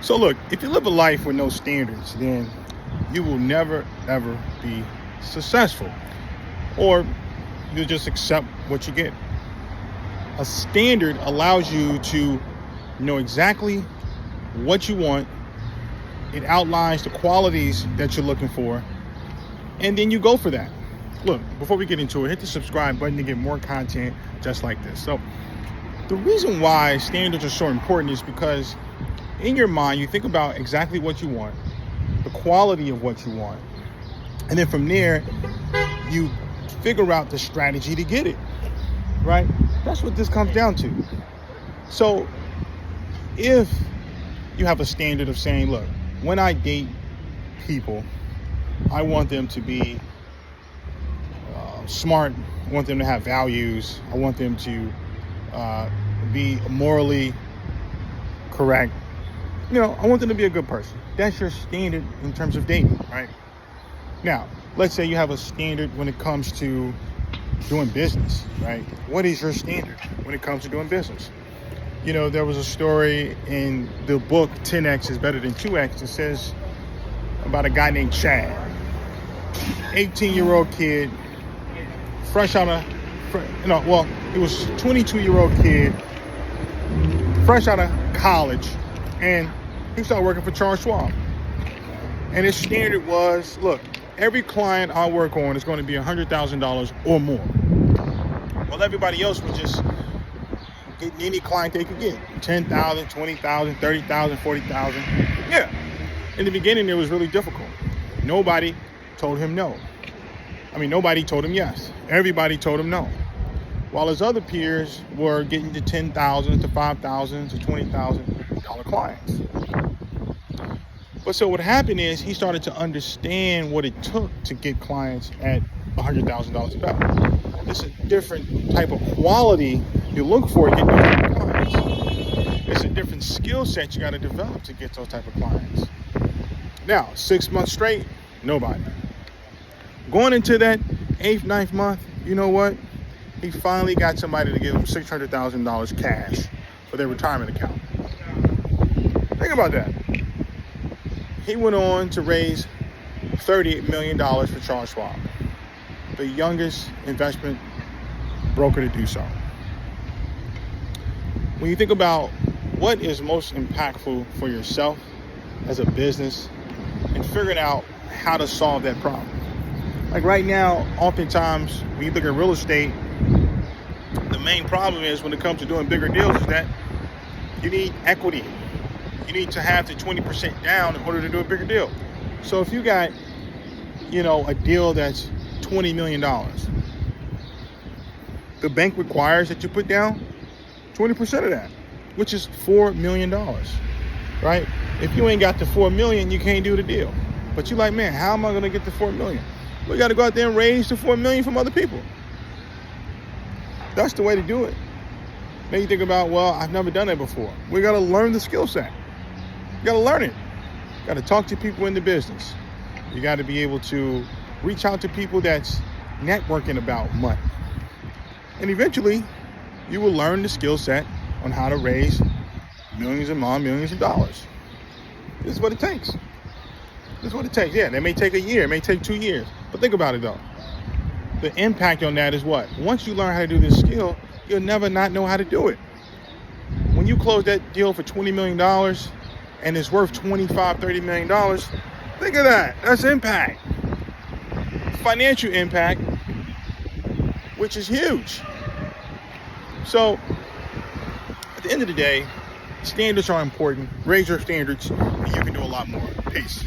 So look, if you live a life with no standards, then you will never, ever be successful. Or you'll just accept what you get. A standard allows you to know exactly what you want. It outlines the qualities that you're looking for, and then you go for that. Look, before we get into it, hit the subscribe button to get more content just like this. So the reason why standards are so important is because in your mind, you think about exactly what you want, the quality of what you want, and then from there, you figure out the strategy to get it, right? That's what this comes down to. So if you have a standard of saying, look, when I date people, I want them to be smart, I want them to have values, I want them to be morally correct, I want them to be a good person. That's your standard in terms of dating, right? Now, let's say you have a standard when it comes to doing business, right? What is your standard when it comes to doing business? There was a story in the book 10X is Better Than 2X. It says about a guy named Chad, 18-year-old kid, he was 22-year-old kid, fresh out of college, and he started working for Charles Schwab. And his standard was, look, every client I work on is going to be $100,000 or more. Well, everybody else was just getting any client they could get, 10,000, 20,000, 30,000, 40,000. Yeah. In the beginning, it was really difficult. Nobody told him no. Nobody told him yes. Everybody told him no. While his other peers were getting to 10,000 to 5,000 to $20,000 clients. But so what happened is he started to understand what it took to get clients at $100,000 and better. It's a different type of quality you look for to get those type of clients. It's a different skill set you got to develop to get those type of clients. Now, 6 months straight, nobody. Going into that 8th, 9th month, you know what? He finally got somebody to give him $600,000 cash for their retirement account. Think about that. He went on to raise $38 million for Charles Schwab, the youngest investment broker to do so. When you think about what is most impactful for yourself as a business and figuring out how to solve that problem. Like right now, oftentimes when you look at real estate, the main problem is when it comes to doing bigger deals is that you need equity. You need to have the 20% down in order to do a bigger deal. So if you got, a deal that's $20 million, the bank requires that you put down 20% of that, which is $4 million, right? If you ain't got the $4 million, you can't do the deal. But you're like, man, how am I going to get the $4 million? We got to go out there and raise the $4 million from other people. That's the way to do it. Then you think about, well, I've never done that before. We got to learn the skill set. You got to learn it. You got to talk to people in the business. You got to be able to reach out to people that's networking about money. And eventually, you will learn the skill set on how to raise millions and millions of dollars. This is what it takes. This is what it takes. Yeah, it may take a year. It may take 2 years. But think about it, though. The impact on that is what? Once you learn how to do this skill, you'll never not know how to do it. When you close that deal for $20 million and it's worth $25, $30 million, think of that. That's impact. Financial impact, which is huge. So, at the end of the day, standards are important. Raise your standards, and you can do a lot more. Peace.